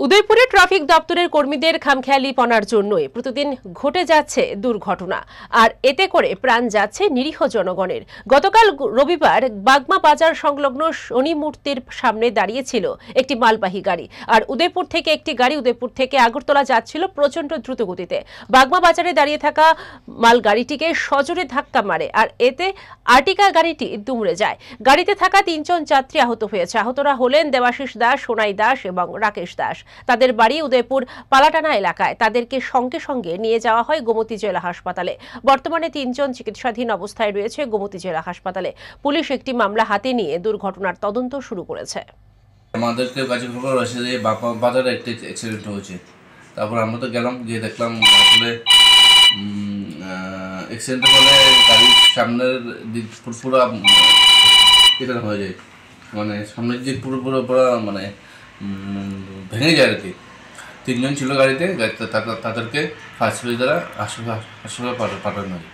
উদয়পুরে ট্রাফিক দপ্তরের কর্মীদের খামখেয়ালিপনার জন্যই প্রতিদিন ঘটে যাচ্ছে দুর্ঘটনা, আর এতে করে প্রাণ যাচ্ছে নিরীহ জনগণের। গতকাল রবিবার বাগমা বাজার সংলগ্ন শনি মূর্তির সামনে দাঁড়িয়েছিল একটি মালবাহী গাড়ি, আর উদয়পুর থেকে একটি গাড়ি উদয়পুর থেকে আগরতলা যাচ্ছিল প্রচন্ড দ্রুত গতিতে। বাগমা বাজারে দাঁড়িয়ে থাকা মাল গাড়িটিকে সজোরে ধাক্কা মারে, আর এতে আর্টিকা গাড়িটি দুমড়ে যায়। গাড়িতে থাকা ৩ জন যাত্রী আহত হয়েছে। আহতরা হলেন দেবাশিস দাস, সোনাই দাস এবং রাকেশ দাস। তাদের বাড়ি উদয়পুর পালাটানা এলাকায়। তাদেরকে সঙ্গে সঙ্গে নিয়ে যাওয়া হয় গোমতী জেলা হাসপাতালে। বর্তমানে ৩ জন চিকিৎসাধীন অবস্থায় রয়েছে গোমতী জেলা হাসপাতালে। পুলিশ একটি মামলা হাতে নিয়ে দুর্ঘটনার তদন্ত শুরু করেছে। আমাদেরকে কাছে খবর আসে যে বাগমা বাজারে একটা অ্যাক্সিডেন্ট হয়েছে। তারপর আমরা তো গেলাম, গিয়ে দেখলাম আসলে অ্যাক্সিডেন্টের ফলে গাড়ির সামনের দিক পুরো কেটে হয়ে যায়, মানে সামনের দিক পুরো মানে ভেঙে যায় আর কি। 3 জন ছিল গাড়িতে, তাদেরকে ফার্স্ট সার্ভিস দ্বারা হাসপাতালে পাঠানো হয়।